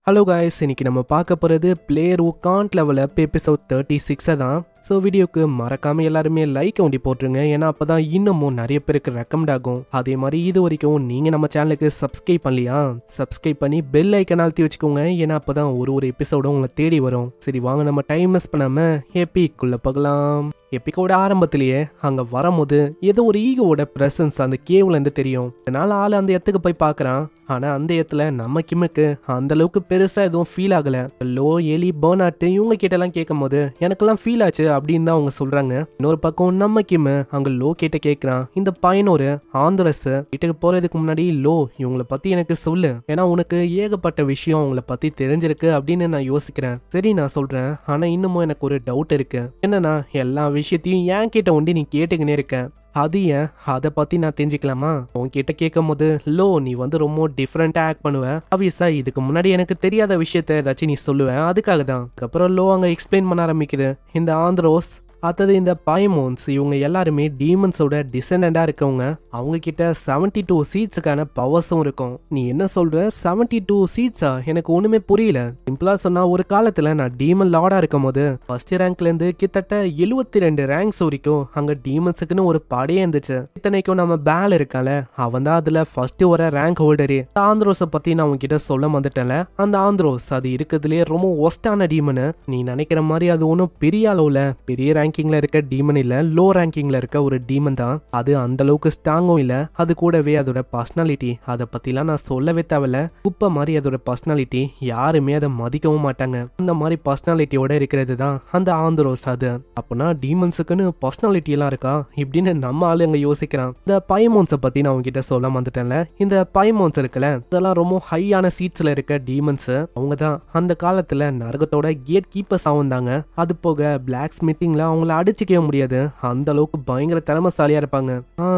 Hello guys, இன்னைக்கு நம்ம பார்க்க போகிறது player who can't level up episode 36 தான். ஸோ வீடியோக்கு மறக்காமல் எல்லாருமே லைக் ஒண்டி போட்டுருங்க, ஏன்னா அப்போ தான் இன்னமும் நிறைய பேருக்கு ரெக்கமெண்ட் ஆகும். அதே மாதிரி இது வரைக்கும் நீங்கள் நம்ம சேனலுக்கு சப்ஸ்கிரைப் பண்ணலையா, சப்ஸ்கிரைப் பண்ணி பெல் ஐக்கன் அழுத்தி வச்சுக்கோங்க, ஏன்னா அப்போ தான் ஒரு எபிசோடும் உங்களை தேடி வரும். சரி வாங்க, நம்ம டைம் மிஸ் பண்ணாமல் எப்பிக்குள்ளே போகலாம். எப்பிக்கோட ஆரம்பத்திலேயே அங்கே வரும்போது ஏதோ ஒரு ஈகோட பிரசன்ஸ் அந்த கேவ்லேருந்து தெரியும். அதனால ஆள் அந்த இடத்துக்கு போய் பார்க்குறான். ஆனால் அந்த இடத்துல நம்ம கிம்முக்கு அந்த அளவுக்கு பெருசாக எதுவும் ஃபீல் ஆகலை. லோ, எலி, பர்னாட்டு இவங்க கிட்டலாம் கேட்கும் போது எனக்கெல்லாம் ஃபீல் ஆச்சு அப்படின்னு தான் அவங்க சொல்கிறாங்க. இன்னொரு பக்கம் நம்ம கிம்மு அங்கே லோ கிட்ட கேட்குறான், இந்த பையனோரு ஆந்திரஸ் வீட்டுக்கு போகிறதுக்கு முன்னாடி லோ இவங்களை பற்றி எனக்கு சொல்லு, ஏன்னா உனக்கு ஏகப்பட்ட விஷயம் அவங்கள பற்றி தெரிஞ்சிருக்கு அப்படின்னு நான் யோசிக்கிறேன். சரி நான் சொல்கிறேன், ஆனால் இன்னமும் எனக்கு ஒரு டவுட் இருக்கு. என்னன்னா எல்லா விஷயத்தையும் என் கிட்ட ஒண்டி நீ கேட்டுக்கினே இருக்க, அது ஏன், அதை பத்தி நான் தெரிஞ்சுக்கலாமா? உன்கிட்ட கேட்கும் போது லோ நீ வந்து ரொம்ப டிஃப்ரெண்டா ஆக்ட் பண்ணுவ, ஆப்வியஸா இதுக்கு முன்னாடி எனக்கு தெரியாத விஷயத்த ஏதாச்சும் நீ சொல்லுவேன், அதுக்காக தான். அதுக்கப்புறம் லோ அங்க எக்ஸ்பிளைன் பண்ண ஆரம்பிக்குது. இந்த ஆந்திரோஸ் அதாவது இந்த பாய்மோன்ஸ் இவங்க எல்லாருமே டீமன்ஸோட டிசெண்டண்டா இருக்கவங்க. அவங்க கிட்ட 72 சீட்ஸுக்கான பவர்ஸும் இருக்கும். நீ என்ன சொல்ற 72 சீட்ஸா? எனக்கு ஒண்ணுமே புரியல. சிம்பிளா சொன்னா, ஒரு காலத்துல நான் டீமன் லார்டா இருக்கும் போது ஃபர்ஸ்ட் ரேங்க்ல இருந்து கிட்டத்தட்ட 72 ரேங்க்ஸ் வரைக்கும் அங்க டீமன்ஸுக்குன்னு ஒரு படையே இருந்துச்சு. இத்தனைக்கும் நம்ம பேல் இருக்கால, அவன் தான் அதுல ஃபர்ஸ்ட் வர ரேங்க் ஹோல்டரே. ஆந்திரோஸை பத்தி நான் உங்ககிட்ட சொல்ல வந்துட்டேன்ல, அந்த ஆந்திரோஸ் அது இருக்கிறதுலயே ரொம்ப ஒஸ்டான டீமனு. நீ நினைக்கிற மாதிரி அது ஒன்றும் பெரிய அளவுல பெரிய ரேங்க் இருக்க டீமன் இல்ல, லோ ரேங்கிங்ல இருக்க ஒரு டீமன் தான். அது அந்த அளவுக்கு ஸ்ட்ராங்கும் இல்ல. அது கூடவே அதோட பர்சனாலிட்டி, அதை பத்திலாம் நான் சொல்லவே தேவையில்ல. குப்பை மாதிரி அதோட பர்சனாலிட்டி, யாருமே அதை மதிக்கவும் மாட்டாங்க. அந்த மாதிரி பர்சனாலிட்டியோட இருக்கிறது தான் அந்த ஆந்திரோஸ். அது அப்பனா டீமன்ஸுக்குன்னு பர்சனாலிட்டி எல்லாம் இருக்கா இப்படின்னு நம்ம ஆளு அங்க யோசிக்கிறான். இந்த பைமோன்ஸை பத்தி நான் உங்ககிட்ட சொல்ல வந்துட்டேன்ல, இந்த பைமோன்ஸ் இருக்குல்ல, இதெல்லாம் ரொம்ப ஹையான சீட்ஸ்ல இருக்க டீமன்ஸ். அவங்க தான் அந்த காலத்துல நரகத்தோட கேட் கீப்பர்ஸ் ஆகுந்தாங்க. அது போக பிளாக் ஸ்மித்திங்ல அவங்கள அடிச்சுக்கவே முடியாது, அந்த அளவுக்கு பயங்கர திறமசாலியா இருப்பாங்க.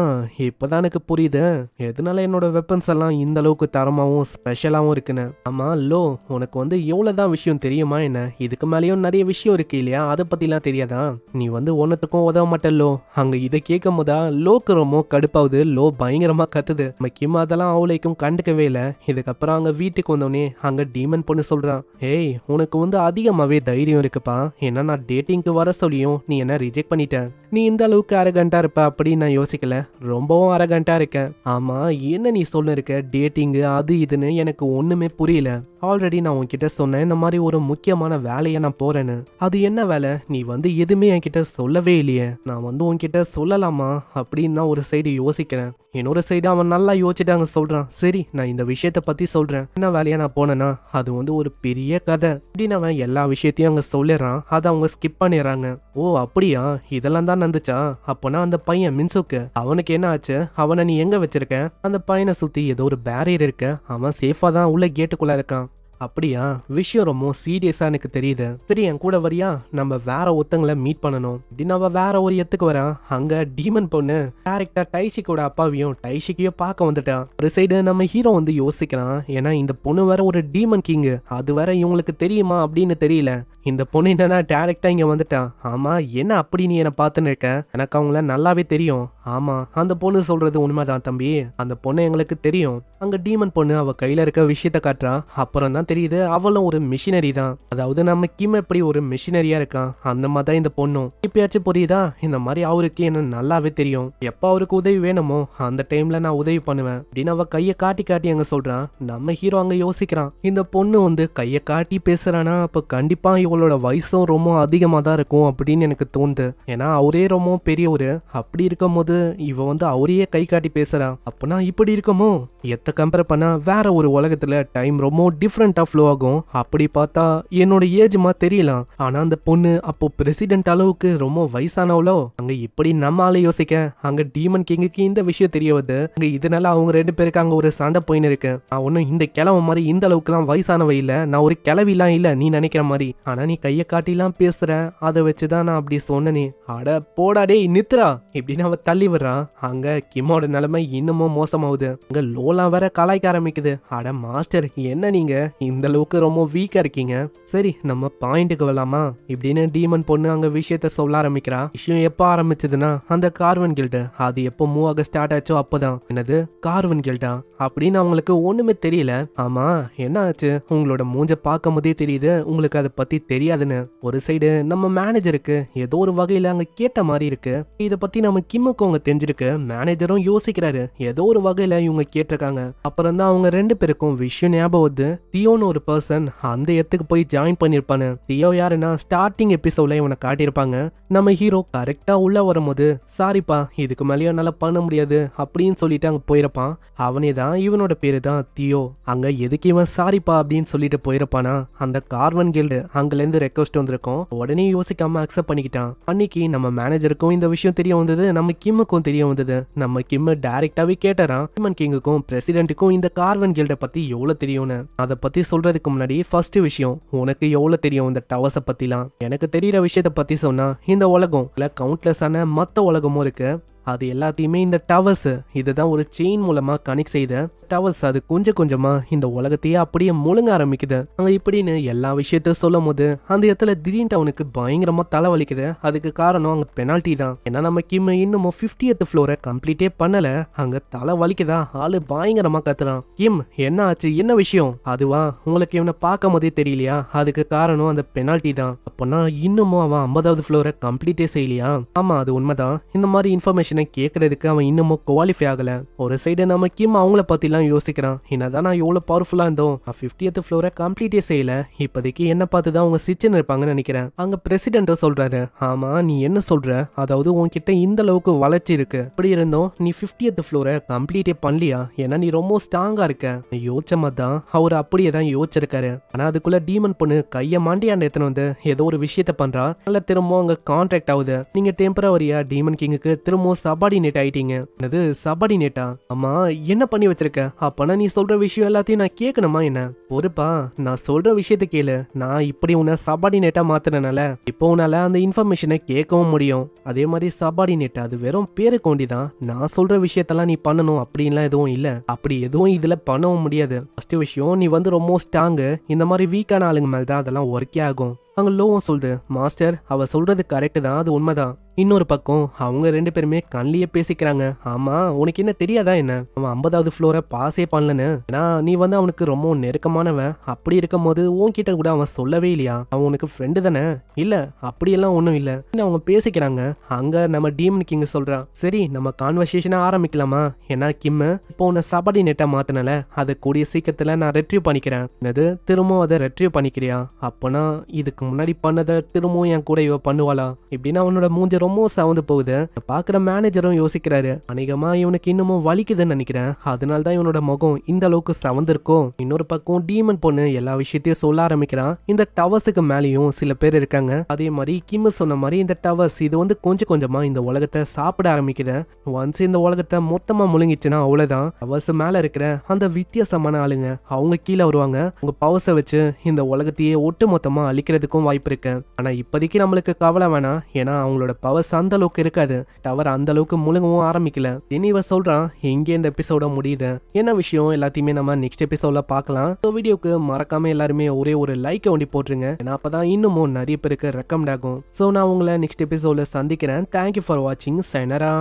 இப்பதான் எனக்கு புரியுது எதனால என்னோட வெப்பன்ஸ் எல்லாம் இந்த அளவுக்கு தரமாவும் ஸ்பெஷலாவும் இருக்குன்னு. ஆமா லோ, உனக்கு வந்து எவ்வளவுதான் விஷயம் தெரியுமா என்ன? இதுக்கு மேலேயும் நிறைய விஷயம் இருக்கு இல்லையா, அதை பத்தி எல்லாம் தெரியாதா? நீ வந்து ஒன்னத்துக்கும் உதவ மாட்டல்லோ. அங்க இதை கேட்கும் போதா லோக்கு ரொம்ப கடுப்பாவுது. லோ பயங்கரமா கத்துது. முக்கியமா அதெல்லாம் அவளைக்கும் கண்டுக்கவே இல்லை. இதுக்கப்புறம் அங்க வீட்டுக்கு வந்தோடனே அங்க டீமன் பொண்ணு சொல்றான், ஏய் உனக்கு வந்து அதிகமாவே தைரியம் இருக்குப்பா, ஏன்னா நான் டேட்டிங்க்கு வர சொல்லியும் நீ என்ன ரிஜெக்ட் பண்ணிட்ட. நீ இந்த அளவுக்கு அரகண்டா இருப்ப அப்படின்னு நான் யோசிக்கல, ரொம்பவும் அரகண்டா இருக்க. ஆமா என்ன நீ சொல்ல இருக்க, டேட்டிங்கு அது இதுன்னு எனக்கு ஒண்ணுமே புரியல. ஆல்ரெடி நான் உன்கிட்ட சொன்னேன் இந்த மாதிரி ஒரு முக்கியமான வேலையை நான் போறேன்னு. அது என்ன வேலை? நீ வந்து எதுவுமே என்கிட்ட சொல்லவே இல்லையே. நான் வந்து உன்கிட்ட சொல்லலாமா அப்படின்னு தான் ஒரு சைடு யோசிக்கிறேன். இன்னொரு சைடு அவன் நல்லா யோசிச்சுட்டு அங்க சொல்றான், சரி நான் இந்த விஷயத்த பத்தி சொல்றேன். என்ன வேலையா நான் போனேன்னா அது வந்து ஒரு பெரிய கதை அப்படின்னு அவன் எல்லா விஷயத்தையும் அங்க சொல்லிடுறான். அதை அவங்க ஸ்கிப் பண்ணிடுறாங்க. ஓ அப்படியா, இதெல்லாம் தான் நடந்துச்சா? அப்போனா அந்த பையன் மின்சுக்கு அவனுக்கு என்ன ஆச்சு? அவனை நீ எங்க வச்சிருக்க? அந்த பையனை சுத்தி ஏதோ ஒரு பேரியர் இருக்கு, அவன் சேஃபா தான் உள்ள கேட்டுக்குள்ள இருக்கான். அப்படியா, விஷயம் ரொம்ப சீரியஸா எனக்கு தெரியுது. சரி என் கூட வரியா, நம்ம வேற ஒருத்தங்களை மீட் பண்ணணும் அப்படின்னு அவ வேற ஒரு இடத்துக்கு வரான். அங்க டீமன் பொண்ணு டைரக்டா டைஷிக்கோட அப்பாவையும் டைஷிக்கையும் பார்க்க வந்துட்டான். ஒரு சைடு நம்ம ஹீரோ வந்து யோசிக்கிறான், ஏன்னா இந்த பொண்ணு வேற ஒரு டீமன் கிங், அது வேற இவங்களுக்கு தெரியுமா அப்படின்னு தெரியல. இந்த பொண்ணு என்னன்னா டைரக்டா இங்க வந்துட்டான். ஆமா என்ன அப்படி நீ என்ன பார்த்துன்னு இருக்க? எனக்கு அவங்கள நல்லாவே தெரியும். ஆமா அந்த பொண்ணு சொல்றது உண்மைதான் தம்பி, அந்த பொண்ணு எங்களுக்கு தெரியும். அங்க டீமன் பொண்ணு அவ கையில இருக்க விஷயத்த காட்டுறா. அப்புறம் தான் தெரியுது அவளும் ஒரு மிஷினரி தான். அதாவது நம்ம கிம் எப்படி ஒரு மிஷினரியா இருக்கான், அந்த மாதிரி தான் இந்த பொண்ணும். இப்பயாச்சும் புரியுதா? இந்த மாதிரி அவருக்கு என்ன நல்லாவே தெரியும். எப்ப அவருக்கு உதவி வேணுமோ அந்த டைம்ல நான் உதவி பண்ணுவேன் அப்படின்னு அவ கையை காட்டி காட்டி அங்க சொல்றான். நம்ம ஹீரோ அங்க யோசிக்கிறான், இந்த பொண்ணு வந்து கையை காட்டி பேசுறானா, அப்ப கண்டிப்பா இவளோட வயசும் ரொம்ப அதிகமா தான் இருக்கும் அப்படின்னு எனக்கு தோணுது. ஏன்னா அவரே ரொம்ப பெரியவரு. அப்படி இருக்கும் போது இவ வந்து அவரையே கை காட்டி பேசுறா. அப்பனா இப்படி இருக்குமோ? எத்த கம்பேர் பண்ணா வேற ஒரு உலகத்துல டைம் ரொம்ப டிஃப்ரெண்டா ஃப்ளோ ஆகும். அப்படி பார்த்தா என்னோட ஏஜ்மா தெரியலாம், ஆனா அந்த பொண்ணு அப்போ பிரசிடென்ட் அளவுக்கு ரொம்ப வயசானவளோ. அங்க இப்படி நம்ம ஆளை யோசிக்க, அங்க டீமன் கிங்குக்கு இந்த விஷயம் தெரிய வருது. அங்க இதனால அவங்க ரெண்டு பேருக்கு அங்க ஒரு சண்டை போயின்னு இருக்கு. நான் ஒன்னும் இந்த கிழவ மாதிரி இந்த அளவுக்கு எல்லாம் வயசானவ இல்ல, நான் ஒரு கிளவிலாம் இல்ல நீ நினைக்கிற மாதிரி. ஆனா நீ கைய காட்டிலாம் பேசுற, அதை வச்சுதான் நான் அப்படி சொன்னனே. அட போடா டேய் நித்ரா இப்படின்னு அவ தள்ளி விடுறான். அங்க கிம்மோட நிலைமை இன்னமும் மோசமாகுது. அங்க லோலாம் வேற வேற கலாய்க்க ஆரம்பிக்குது. அட மாஸ்டர், என்ன நீங்க இந்த அளவுக்கு ரொம்ப வீக்கா இருக்கீங்க, சரி நம்ம பாயிண்ட்டுக்கு வரலாமா இப்படின்னு டீமன் பொண்ணு அங்க விஷயத்த சொல்ல ஆரம்பிக்கிறா. விஷயம் எப்ப ஆரம்பிச்சதுன்னா, அந்த கார்வன் கில்டு அது எப்போ மூவ் ஆக ஸ்டார்ட் ஆச்சோ அப்பதான். என்னது கார்வன் கில்டா அப்படின்னு அவங்களுக்கு ஒண்ணுமே தெரியல. ஆமா என்ன ஆச்சு, உங்களோட மூஞ்ச பார்க்கும் போதே தெரியுது உங்களுக்கு அதை பத்தி தெரியாதுன்னு. ஒரு சைடு நம்ம மேனேஜருக்கு ஏதோ ஒரு வகையில அங்க கேட்ட மாதிரி இருக்கு. இத பத்தி நம்ம கிம்முக்கு அவங்க தெரிஞ்சிருக்கு. மேனேஜரும் யோசிக்கிறாரு, ஏதோ ஒரு வகையில இவங்க கேட்டிருக்காங்க. அப்புறம் தான் அவங்க ரெண்டு பேருக்கும் விஷயம் ஞாபகம் வருது. தியோன்னு ஒரு பர்சன் அந்த இடத்துக்கு போய் ஜாயின் பண்ணிருப்பானு. தியோ யாருன்னா ஸ்டார்டிங் எபிசோட்ல இவனை காட்டியிருப்பாங்க. நம்ம ஹீரோ கரெக்டா உள்ள வரும்போது சாரிப்பா இதுக்கு மேலேயும் என்னால பண்ண முடியாது அப்படின்னு சொல்லிட்டு அங்க போயிருப்பான். அவனே தான் இவனோட பேரு தான் தியோ. அங்க எதுக்கு இவன் சாரிப்பா அப்படின்னு சொல்லிட்டு போயிருப்பானா, அந்த கார்வன் கில்டு அங்கல இருந்து ரெக்வஸ்ட் வந்திருக்கும். உடனே யோசிக்காம அக்செப்ட் பண்ணிக்கிட்டான். அன்னைக்கு நம்ம மேனேஜருக்கும் இந்த விஷயம் தெரிய வந்தது, நம்ம கிம்முக்கும் தெரிய வந்தது. நம்ம கிம் டைரக்டாவே கேட்டாராம் டீமன் கிங்குக்கும் பிரசிடென்ட்டுக்கும் இந்த கார்வன் கில்ட பத்தி எவ்வளவு தெரியும்னு. அதை பத்தி சொல்றதுக்கு முன்னாடி ஃபர்ஸ்ட் விஷயம், உனக்கு எவ்வளவு தெரியும் இந்த டவர்ஸ பத்திலாம்? எனக்கு தெரியற விஷயத்த பத்தி சொன்னா, இந்த உலகம் இல்ல கவுண்ட்லெஸ் ஆன மத்த உலகமும் இருக்கு. அது எல்லாத்தையுமே இந்த டவர்ஸ் இதுதான் ஒரு செயின் மூலமா கனெக்ட் செய்த டவர்ஸ். அது கொஞ்சம் கொஞ்சமா இந்த உலகத்தையே அப்படியே முழுங்க ஆரம்பிக்குது. அங்க இப்படின்னு எல்லா விஷயத்தையும் சொல்லும் போது அந்த இடத்துல திடீர்னு அவனுக்கு பயங்கரமா தலை வலிக்குது. அதுக்கு காரணம் அங்க பெனால்டி தான். ஏன்னா நம்ம கிம் இன்னமும் 50th ஃப்ளோரை கம்ப்ளீட்டே பண்ணல. அங்க தலை வலிக்குதா ஆளு பயங்கரமா கத்துறான். கிம் என்ன ஆச்சு, என்ன விஷயம்? அதுவா உங்களுக்கு இவனை பார்க்கும் போதே தெரியலையா? அதுக்கு காரணம் அந்த பெனால்டி தான். அப்பனா இன்னமும் அவன் 50th ஃப்ளோரை கம்ப்ளீட்டே செய்யலையா? ஆமா அது உண்மைதான். இந்த மாதிரி இன்ஃபர்மேஷன் கேட்கறதுக்கு அவன் இன்னமும் குவாலிஃபை ஆகல. ஒரு சைடு நம்ம கிம் அவங்கள பத்திலாம் யோசிக்கிறான். என்னதான் நான் எவ்வளவு பவர்ஃபுல்லா இருந்தோம், 50th ஃப்ளோரை கம்ப்ளீட்டே செய்யல. இப்போதைக்கு என்ன பார்த்துதான் அவங்க சிச்சுன்னு இருப்பாங்கன்னு நினைக்கிறேன். அங்க பிரசிடென்ட்டும் சொல்றாரு, ஆமா நீ என்ன சொல்ற, அதாவது உன்கிட்ட இந்த அளவுக்கு வளர்ச்சி இருக்கு, அப்படி இருந்தோம் நீ 50th ஃப்ளோரை கம்ப்ளீட்டே பண்ணலையா? ஏன்னா நீ ரொம்ப ஸ்ட்ராங்கா இருக்க. யோசிச்ச மாதிரி தான் அவர் அப்படியே தான் யோசிச்சிருக்காரு. ஆனா அதுக்குள்ள டீமன் பொண்ணு கைய மாண்டியாண்ட எத்தனை வந்து ஏதோ ஒரு விஷயத்த பண்றா. நல்ல திரும்ப அங்க கான்ட்ராக்ட் ஆகுது. நீங்க டெம்பரவரியா டீமன் கிங்குக்கு திரும்ப சபார்டினேட் ஆயிட்டீங்க. என்னது சபார்டினேட்டா? ஆமா என்ன பண்ணி வச்சிருக்க? அப்பனா நீ சொல்ற விஷயம் எல்லாத்தையும் நான் கேட்கணுமா என்ன? ஒருப்பா நான் சொல்ற விஷயத்த கேளு. நான் இப்படி உன்னை சபார்டினேட்டா மாத்துறனால இப்போ உன்னால அந்த இன்ஃபர்மேஷனை கேட்கவும் முடியும். அதே மாதிரி சபார்டினேட் அது வெறும் பேருக்கு வேண்டிதான். நான் சொல்ற விஷயத்தெல்லாம் நீ பண்ணணும் அப்படின்லாம் எதுவும் இல்ல. அப்படி எதுவும் இதுல பண்ணவும் முடியாது. ஃபர்ஸ்ட் விஷயம், நீ வந்து ரொம்ப ஸ்ட்ராங்கு. இந்த மாதிரி வீக்கான ஆளுங்க மேல தான் அதெல்லாம் ஒர்க்கே ஆகும். அங்க லோவும் சொல்லுது, மாஸ்டர் அவ சொல்றது கரெக்ட் தான், அது உண்மைதான். இன்னொரு பக்கம் அவங்க ரெண்டு பேருமே கண்ணிலேயே பேசிக்கிறாங்க. ஆமா உனக்கு என்ன தெரியாதா என்ன, அவன் 50th ஃப்ளோரை பாஸே பண்ணலன்னு. ஏன்னா நீ வந்து அவனுக்கு ரொம்ப நெருக்கமானவன். அப்படி இருக்கும் போது உன்கிட்ட கூட அவன் சொல்லவே இல்லையா? அவன் உனக்கு ஃப்ரெண்டு தானே? இல்ல அப்படியெல்லாம் ஒன்றும் இல்லை. அவங்க பேசிக்கிறாங்க. அங்க நம்ம டீமன் கிங் சொல்றான், சரி நம்ம கான்வர்சேஷனை ஆரம்பிக்கலாமா? ஏன்னா கிம் இப்போ உன்னை சபார்டினேட்டா மாத்தினால அதை கூடிய சீக்கிரத்துல நான் ரெட்ரீவ் பண்ணிக்கிறேன். என்னது திரும்பவும் அதை ரெட்ரீவ் பண்ணிக்கிறியா? அப்பனா இதுக்கு முன்னாடி பண்ணதை திரும்பவும் என் கூட இவ பண்ணுவாளா? இப்படின்னா அவனோட மூஞ்ச ரொம்ப சவந்து போகுது. பாக்குற மேனேஜரும் யோசிக்கிறாரு, அநேகமா இவனுக்கு இன்னமும் வலிக்குதுன்னு நினைக்கிறேன், அதனால தான் இவனோட முகம் இந்த அளவுக்கு சவந்திருக்கும். இன்னொரு பக்கம் டீமன் பொண்ணு எல்லா விஷயத்தையும் சொல்ல ஆரம்பிக்கிறான். இந்த டவர்ஸுக்கு மேலேயும் சில பேர் இருக்காங்க. அதே மாதிரி கிம் சொன்ன மாதிரி இந்த டவர்ஸ் இது வந்து கொஞ்சம் கொஞ்சமா இந்த உலகத்தை சாப்பிட ஆரம்பிக்குது. ஒன்ஸ் இந்த உலகத்தை மொத்தமா முழுங்கிச்சுன்னா அவ்வளவுதான். டவர்ஸ் மேல இருக்கிற அந்த வித்தியாசமான ஆளுங்க அவங்க கீழே வருவாங்க. உங்க பவர்ஸை வச்சு இந்த உலகத்தையே ஒட்டு மொத்தமா அழிக்கிறதுக்கும் வாய்ப்பு இருக்கு. ஆனா இப்போதைக்கு நம்மளுக்கு கவலை வேணாம், ஏன்னா அவங்களோட பவர்ஸ் அந்த அளவுக்கு இருக்காது. டவர் அந்த அளவுக்கு முழுங்கவும் ஆரம்பிக்கல. இவ சொல்றான், எங்கே இந்த எபிசோட முடியுது, என்ன விஷயம் எல்லாத்தையுமே நம்ம நெக்ஸ்ட் எபிசோட்ல பார்க்கலாம். வீடியோக்கு மறக்காம எல்லாருமே ஒரே ஒரு லைக் ஒண்டி போட்டுருங்க. ஏன்னா அப்பதான் இன்னமும் நிறைய பேருக்கு ரெக்கமெண்ட் ஆகும். ஸோ நான் உங்களை நெக்ஸ்ட் எபிசோட்ல சந்திக்கிறேன். தேங்க்யூ ஃபார் வாட்சிங். சைனரா.